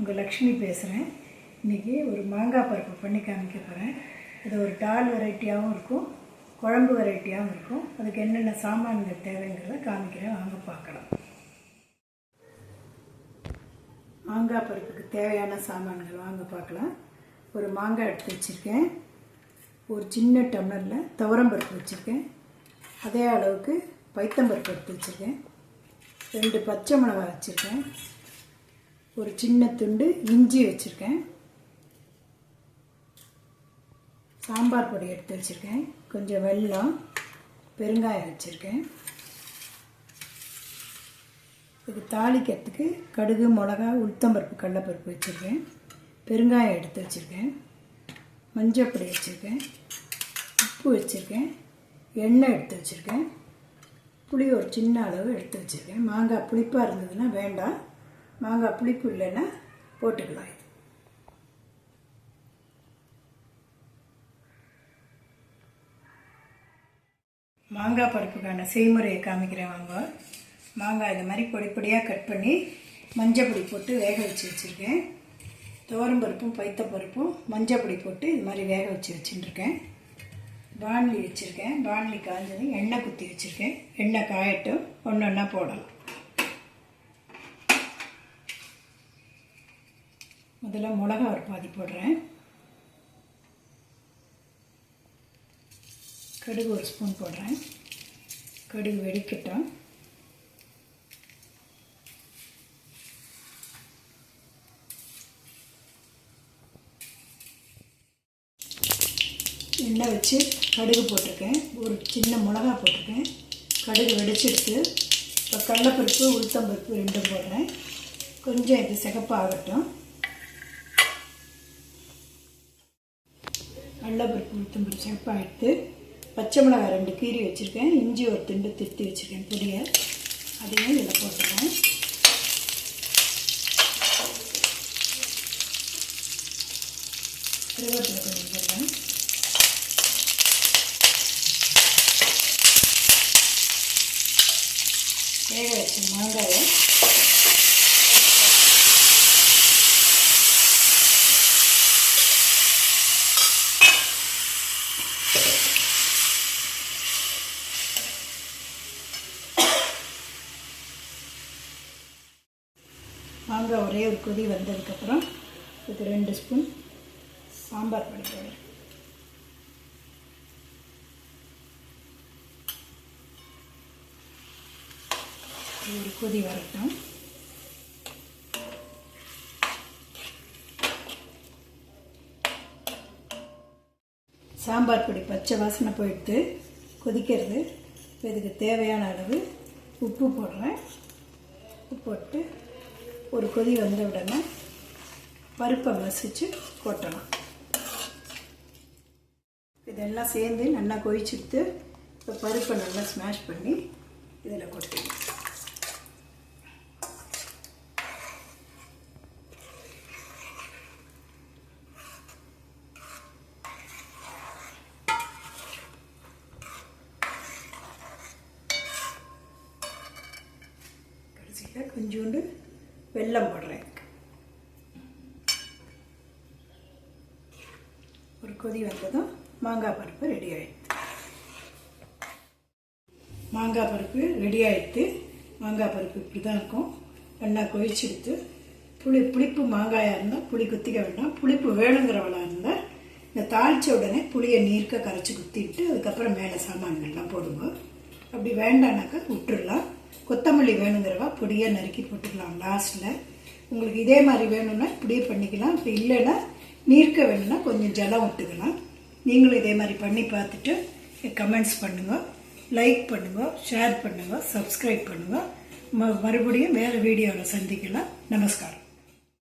உங்கள் லக்ஷ்மி பேசுகிறேன். இன்றைக்கி ஒரு மாங்காய் பருப்பு பண்ணி காமிக்க போகிறேன். இது ஒரு டால் வெரைட்டியாகவும் இருக்கும், குழம்பு வெரைட்டியாகவும் இருக்கும். அதுக்கு என்னென்ன சாமான்கள் தேவைங்கிறத காமிக்கிறேன், வாங்க பார்க்கலாம். மாங்காய் பருப்புக்கு தேவையான சாமான்கள் வாங்க பார்க்கலாம். ஒரு மாங்காய் எடுத்து வச்சுருக்கேன். ஒரு சின்ன டம்ளரில் துவரம்பருப்பு வச்சுருக்கேன். அதே அளவுக்கு பைத்தம்பருப்பு எடுத்து வச்சுருக்கேன். 2 பச்சை மிளகாய் வச்சுருக்கேன். ஒரு சின்ன துண்டு இஞ்சி வச்சுருக்கேன். சாம்பார் பொடி எடுத்து வச்சுருக்கேன். கொஞ்சம் வெல்லம், பெருங்காயம் வச்சுருக்கேன். இதுக்கு தாளிக்கிறதுக்கு கடுகு, மிளகா, உளுத்தம்பருப்பு, கடலைப்பருப்பு வச்சுருக்கேன். பெருங்காயம் எடுத்து வச்சுருக்கேன். மஞ்சள் பொடி வச்சுருக்கேன். உப்பு வச்சுருக்கேன். எண்ணெய் எடுத்து வச்சுருக்கேன். புளி ஒரு சின்ன அளவு எடுத்து வச்சுருக்கேன். மாங்காய் புளிப்பாக இருந்ததுன்னா வேண்டாம், மாங்காய் புளிப்பு இல்லைன்னா போட்டுக்கலாம். இது மாங்காய் பருப்புக்கான செய்முறையை காமிக்கிறேன் வாங்க. மாங்காய் இது மாதிரி பொடி பொடியாக கட் பண்ணி மஞ்சள் பொடி போட்டு வேக வச்சு வச்சுருக்கேன். துவரம்பருப்பும் பைத்தப்பருப்பும் மஞ்சள் பொடி போட்டு இது மாதிரி வேக வச்சு வச்சுட்டுருக்கேன். பாண்லி வச்சுருக்கேன். பாண்லி காய்ஞ்சது எண்ணெய் குத்தி வச்சுருக்கேன். எண்ணெய் காயட்டும், ஒன்று ஒன்றா போடலாம். முதல்ல மிளகா ஒரு பாதி போடுறேன். கடுகு ஒரு ஸ்பூன் போடுறேன். கடுகு வெடிக்கட்டும். எண்ணெய் வச்சு கடுகு போட்டிருக்கேன். ஒரு சின்ன மிளகா போட்டிருக்கேன். கடுகு வெடிச்செடுத்து இப்போ கடலைப்பருப்பு, உளுத்தம்பருப்பு 2 போடுறேன். கொஞ்சம் இது சிகப்பாகட்டும். கடலைப்பருப்பு, உளுத்தம்பருப்பு சிகப்பாகிட்டு பச்சை மிளகாய் 2 கீரி வச்சுருக்கேன். இஞ்சி ஒரு துண்டு திருத்தி வச்சுருக்கேன் பொடியை, அதையும் இதில் போட்டுறேன். கருவேப்பிலை கொஞ்சம் போடுறேன். வேக வச்ச மாங்காயை மாங்காய் ஒரே ஒரு கொதி வந்ததுக்கப்புறம் இதுக்கு 2 ஸ்பூன் சாம்பார் பொடி போடுறேன். ஒரு கொதி வரட்டும். சாம்பார் பொடி பச்சை வாசனை போயிட்டு கொதிக்கிறது. இதுக்கு தேவையான அளவு உப்பு போடுறேன். உப்பு போட்டு ஒரு கொதி வந்த உடனே பருப்பை மசிச்சு கொட்டலாம். இதெல்லாம் சேர்ந்து நல்லா கொதிச்சுட்டு இப்போ பருப்பை நல்லா ஸ்மாஷ் பண்ணி இதில் கொட்டிடலாம். கடைசியில் கொஞ்சோண்டு வெல்லம் போடுறேன். ஒரு கொதி வந்ததும் மாங்காய் பருப்பு ரெடி ஆகிடுது. மாங்காய் பருப்பு ரெடி ஆகிடுது. மாங்காய் பருப்பு இப்படி தான் இருக்கும். நல்லா கொதிச்செடுத்து புளிப்பு மாங்காயாக இருந்தால் புளி குத்திக்க வேண்டாம். புளிப்பு வேணுங்கிறவளாக இருந்தால் இந்த தாளித்த உடனே புளியை நீர்க்க கரைச்சி குத்திட்டு அதுக்கப்புறம் மேலே சாமான்கள்லாம் போடுவோம். அப்படி வேண்டானாக்கா விட்டுடலாம். கொத்தமல்லி வேணுங்கிறவா பொடியாக நறுக்கி போட்டுக்கலாம் லாஸ்ட்டில். உங்களுக்கு இதே மாதிரி வேணும்னா இப்படியே பண்ணிக்கலாம். இப்போ இல்லைன்னா நீர்க்க வேணும்னா கொஞ்சம் ஜலம் விட்டுக்கலாம். நீங்களும் இதே மாதிரி பண்ணி பார்த்துட்டு கமெண்ட்ஸ் பண்ணுங்கள், லைக் பண்ணுங்கள், ஷேர் பண்ணுங்கள், சப்ஸ்கிரைப் பண்ணுங்கள். மறுபடியும் வேறு வீடியோவில் சந்திக்கலாம். நமஸ்காரம்.